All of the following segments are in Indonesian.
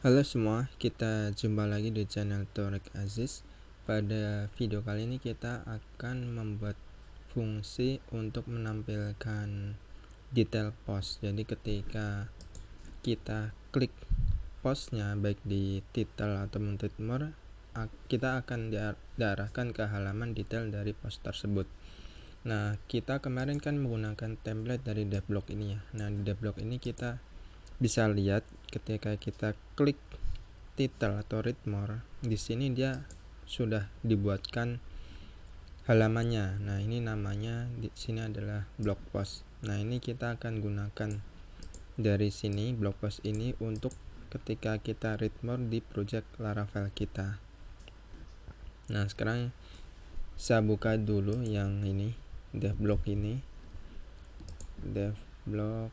Halo semua, kita jumpa lagi di channel Thoriq Aziz. Pada video kali ini kita akan membuat fungsi untuk menampilkan detail post. Jadi ketika kita klik postnya baik di title atau tweet more, kita akan diarahkan ke halaman detail dari post tersebut. Nah, kita kemarin kan menggunakan template dari devblog ini ya. Nah, di devblog ini kita bisa lihat ketika kita klik title atau read more, di sini dia sudah dibuatkan halamannya. Nah, ini namanya di sini adalah blog post. Nah, ini kita akan gunakan dari sini blog post ini untuk ketika kita read more di project Laravel kita. Nah, sekarang saya buka dulu yang ini, devblog ini. Devblog.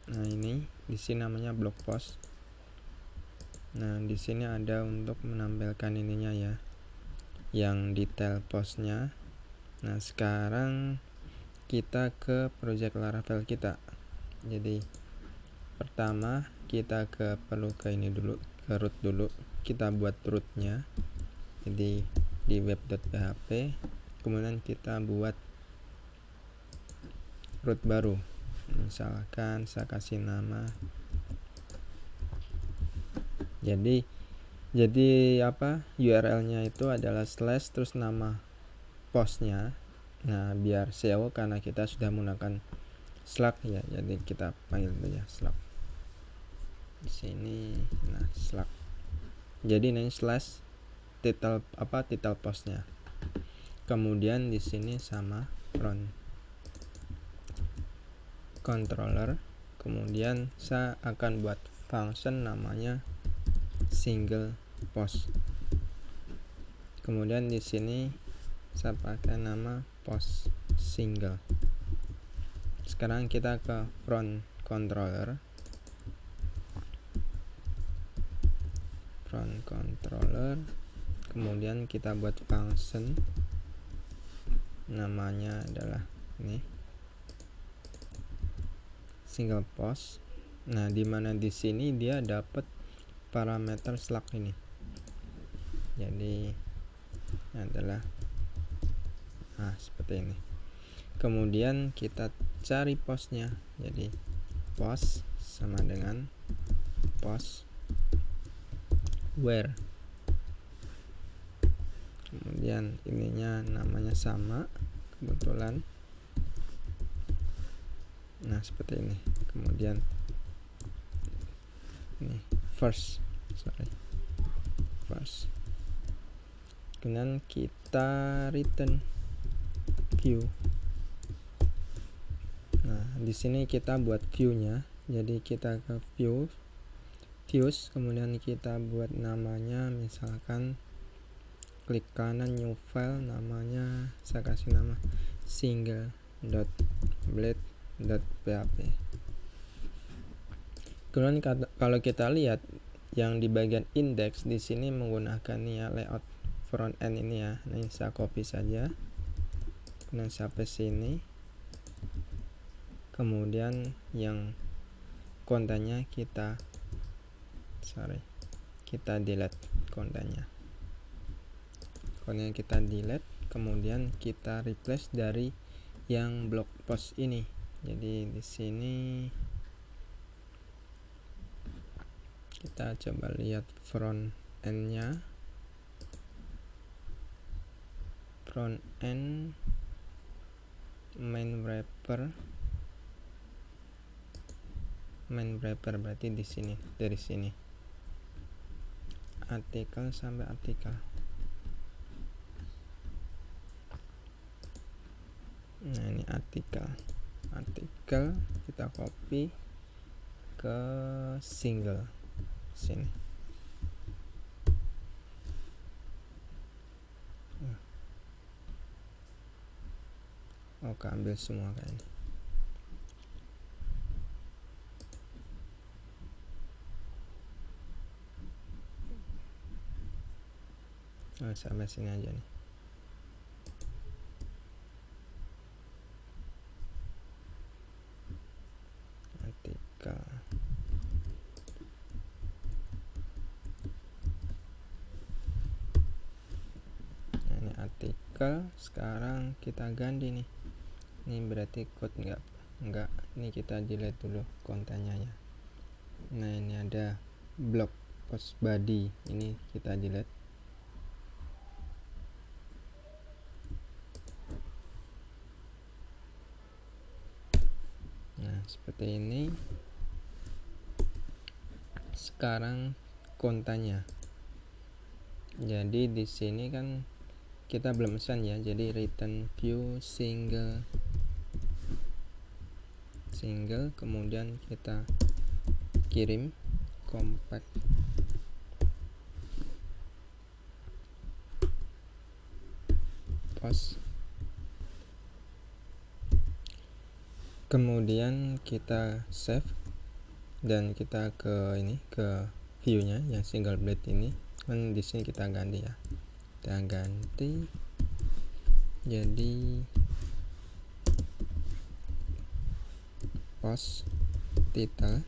Nah, ini di sini namanya blog post. Nah, di sini ada untuk menampilkan ininya ya, yang detail postnya. Nah, sekarang kita ke project Laravel kita. Jadi pertama kita perlu ke ini dulu, ke root dulu. Kita buat rootnya. Jadi di web.php, kemudian kita buat root baru. Misalkan saya kasih nama. Jadi URL-nya itu adalah slash terus nama postnya. Nah, biar SEO karena kita sudah menggunakan Slack ya, jadi kita panggil saja Slack di sini. Nah, Slack. Jadi ini slash title postnya. Kemudian di sini sama front controller. Kemudian saya akan buat function namanya single post. Kemudian di sini saya pakai nama post single. Sekarang kita ke front controller. Kemudian kita buat function namanya adalah ini single post. Nah, dimana di sini dia dapat parameter Slack ini. Jadi adalah seperti ini. Kemudian kita cari postnya. Jadi post sama dengan post where. Kemudian ininya namanya sama kebetulan. Nah, seperti ini. Kemudian ini first. Kemudian kita return view. Nah, di sini kita buat view-nya. Jadi kita ke views, kemudian kita buat namanya misalkan klik kanan new file, namanya saya kasih nama single.blade.php. Kemudian kalau kita lihat yang di bagian index di sini menggunakan ya layout front end ini ya. Nah, ini saya copy saja. Kemudian sampai sini. Kemudian yang kontennya kita delete kontennya. Kemudian kita replace dari yang blog post ini. Jadi di sini kita coba lihat front end-nya. Front end main wrapper berarti di sini, dari sini artikel sampai artikel. Nah, ini artikel kita copy ke single sini. Oke, ambil semua kayak ini. Sampai sini aja nih. Artikel artikel. Sekarang kita ganti nih. Ini berarti code enggak. Ini kita delete dulu kontennya ya. Nah, ini ada blog post body, ini kita delete. Nah, seperti ini. Sekarang kontennya. Jadi di sini kan kita belum pesan ya, jadi return view single, kemudian kita kirim compact post, kemudian kita save dan kita ke view-nya yang single blade ini. Kan di sini kita ganti ya, kita ganti jadi post title.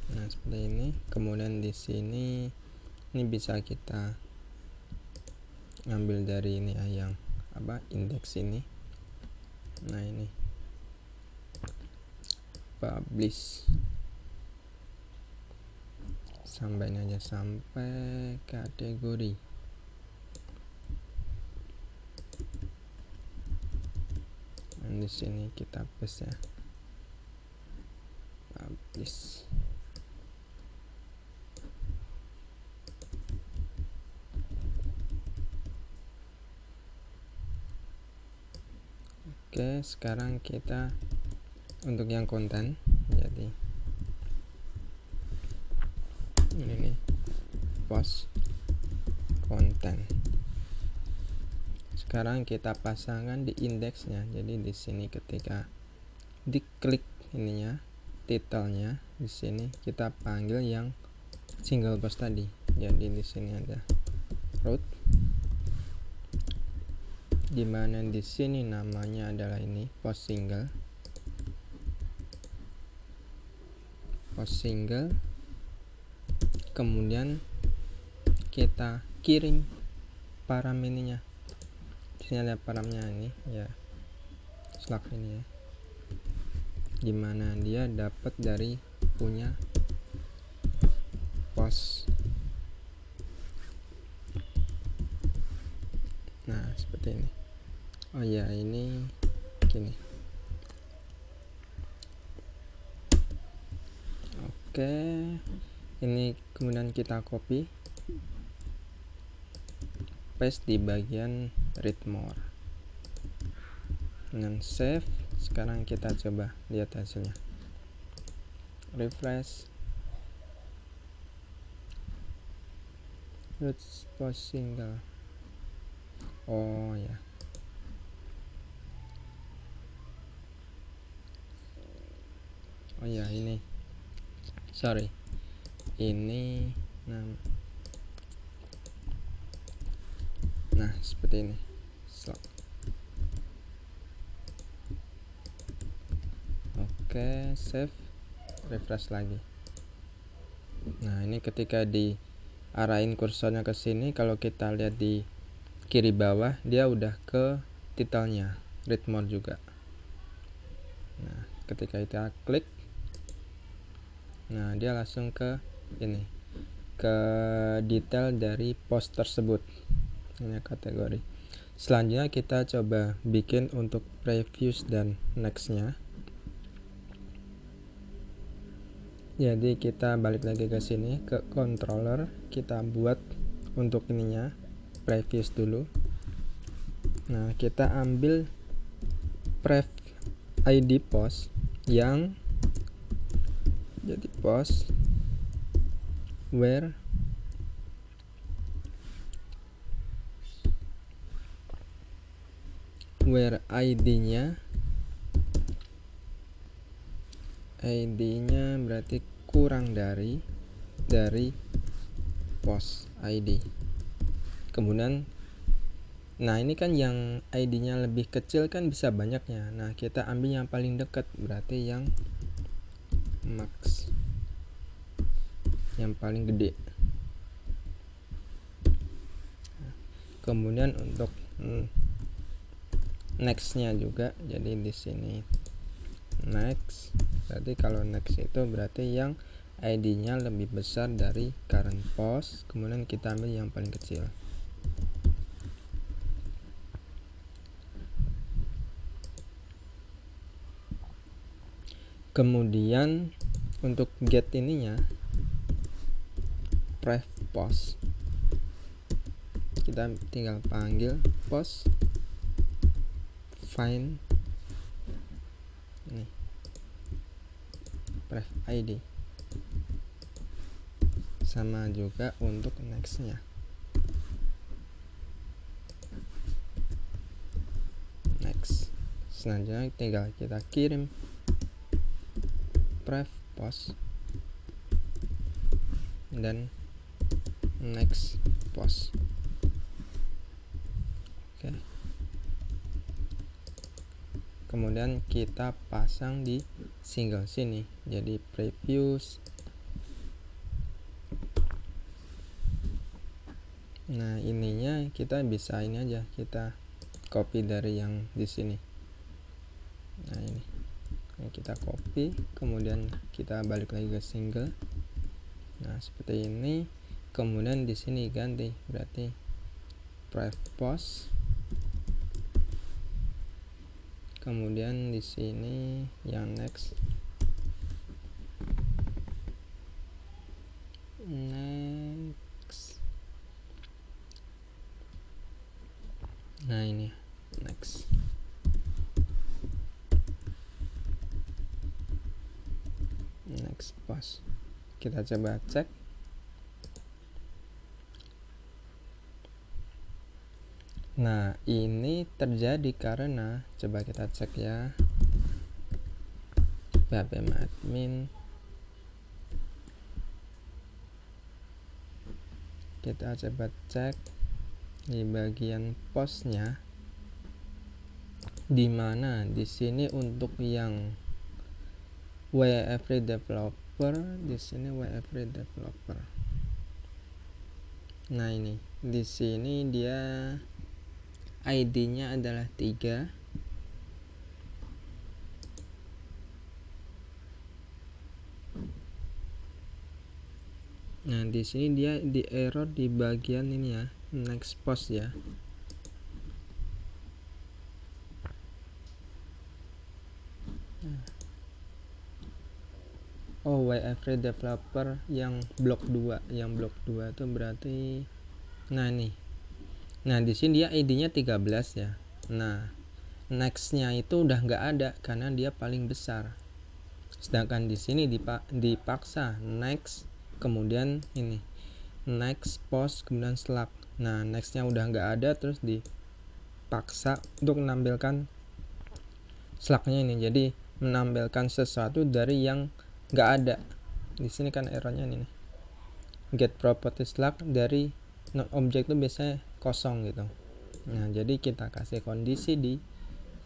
Nah, seperti ini. Kemudian di sini ini bisa kita ngambil dari ini ya, yang indeks ini. Nah, ini publish sampai ini aja, sampai kategori. Dan di sini kita paste ya, publish. Oke, sekarang kita untuk yang konten, jadi ini nih, post konten. Sekarang kita pasangkan di indeksnya. Jadi di sini ketika diklik ininya, titelnya, di sini kita panggil yang single post tadi. Jadi di sini ada root, dimana di sini namanya adalah ini post single, kemudian kita kirim param ininya. Di sini ada paramnya ini ya, slug ini ya, dimana dia dapat dari punya post. Nah, seperti ini. Oh ya, ini gini. Oke, ini kemudian kita copy, paste di bagian read more, dengan save. Sekarang kita coba lihat hasilnya, refresh, root post single. Oh ya, ini sorry, ini nah seperti ini. Oke, save, refresh lagi. Nah, ini ketika diarahin kursornya ke sini, kalau kita lihat di kiri bawah, dia udah ke titelnya, read more juga. Nah, ketika kita klik, nah dia langsung ke ini, ke detail dari post tersebut. Ini kategori. Selanjutnya kita coba bikin untuk previews dan nextnya. Jadi kita balik lagi ke sini, ke controller, kita buat untuk ininya previews dulu. Nah, kita ambil prev id post yang jadi post where id-nya berarti kurang dari post id. Kemudian nah ini kan yang id-nya lebih kecil kan bisa banyaknya. Nah, kita ambil yang paling dekat, berarti yang max, yang paling gede. Kemudian untuk nextnya juga. Jadi di sini next, berarti kalau next itu berarti yang ID-nya lebih besar dari current post, kemudian kita ambil yang paling kecil. Kemudian untuk get ininya pref post, kita tinggal panggil post find nih pref ID. Sama juga untuk nextnya. Next. Selanjutnya tinggal kita kirim pref post dan next post. Oke. Kemudian kita pasang di single sini. Jadi previews. Nah, ininya kita bisa ini aja, kita copy dari yang di sini. Nah, ini kita copy, kemudian kita balik lagi ke single. Nah, seperti ini. Kemudian di sini ganti, berarti pref post. Kemudian di sini yang next. Nah, ini next. Next post. Kita coba cek. Nah, ini terjadi karena, coba kita cek ya, PHP admin. Kita coba cek di bagian postnya, di mana di sini untuk yang WFree developer, di sini WFree developer. Nah, ini di sini dia ID-nya adalah 3. Nah, di sini dia di error di bagian ini ya, next post ya. Oh, WFree developer yang blok 2. Yang blok 2 itu berarti, nah nih. Nah, di sini dia ID-nya 13 ya. Nah, next-nya itu udah nggak ada karena dia paling besar. Sedangkan di sini dipaksa next, kemudian ini next post, kemudian Slack. Nah, next-nya udah nggak ada, terus dipaksa untuk menampilkan Slack-nya ini. Jadi menampilkan sesuatu dari yang nggak ada. Di sini kan errornya ini nih. Get property Slack dari objek itu biasanya kosong gitu. Nah, jadi kita kasih kondisi di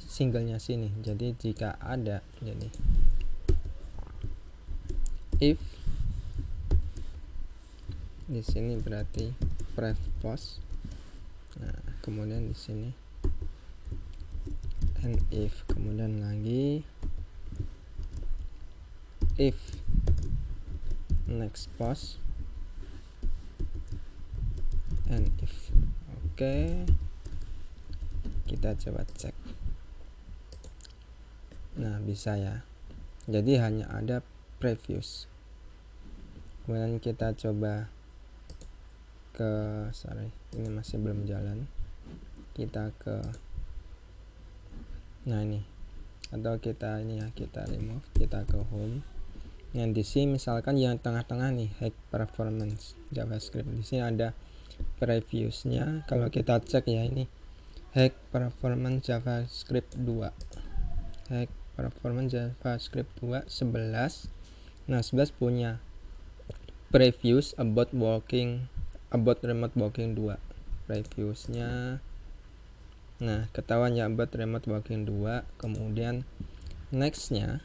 singlenya sini. Jadi jika ada, jadi if di sini berarti pref post. Nah, kemudian di sini and if, kemudian lagi if next post and if. Oke, kita coba cek. Nah, bisa ya. Jadi hanya ada previews. Kemudian kita coba ke, ini masih belum jalan. Kita ke, nah ini, atau kita ini ya, kita remove, kita ke home. Yang di sini misalkan yang tengah-tengah nih, hack performance JavaScript. Di sini ada previewsnya. Kalau kita cek ya, ini hack performance JavaScript 2. Hack performance JavaScript 2 11. Nah, 11 punya previews about remote working 2. Previewsnya. Nah, ketahuan ya about remote working 2. Kemudian nextnya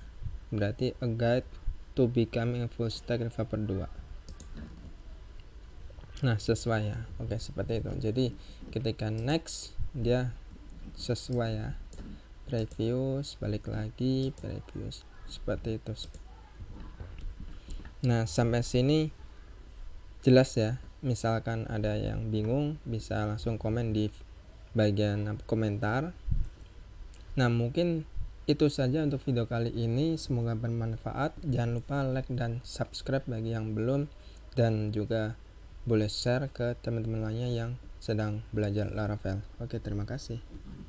berarti a guide to becoming a full stack developer 2. Nah, sesuai ya. Oke, seperti itu. Jadi ketika next, dia sesuai ya. Previous, balik lagi, previous, seperti itu. Nah, sampai sini jelas ya. Misalkan ada yang bingung, bisa langsung komen di bagian komentar. Nah, mungkin itu saja untuk video kali ini. Semoga bermanfaat. Jangan lupa like dan subscribe bagi yang belum, dan juga boleh share ke teman-teman lainnya yang sedang belajar Laravel. Oke, terima kasih.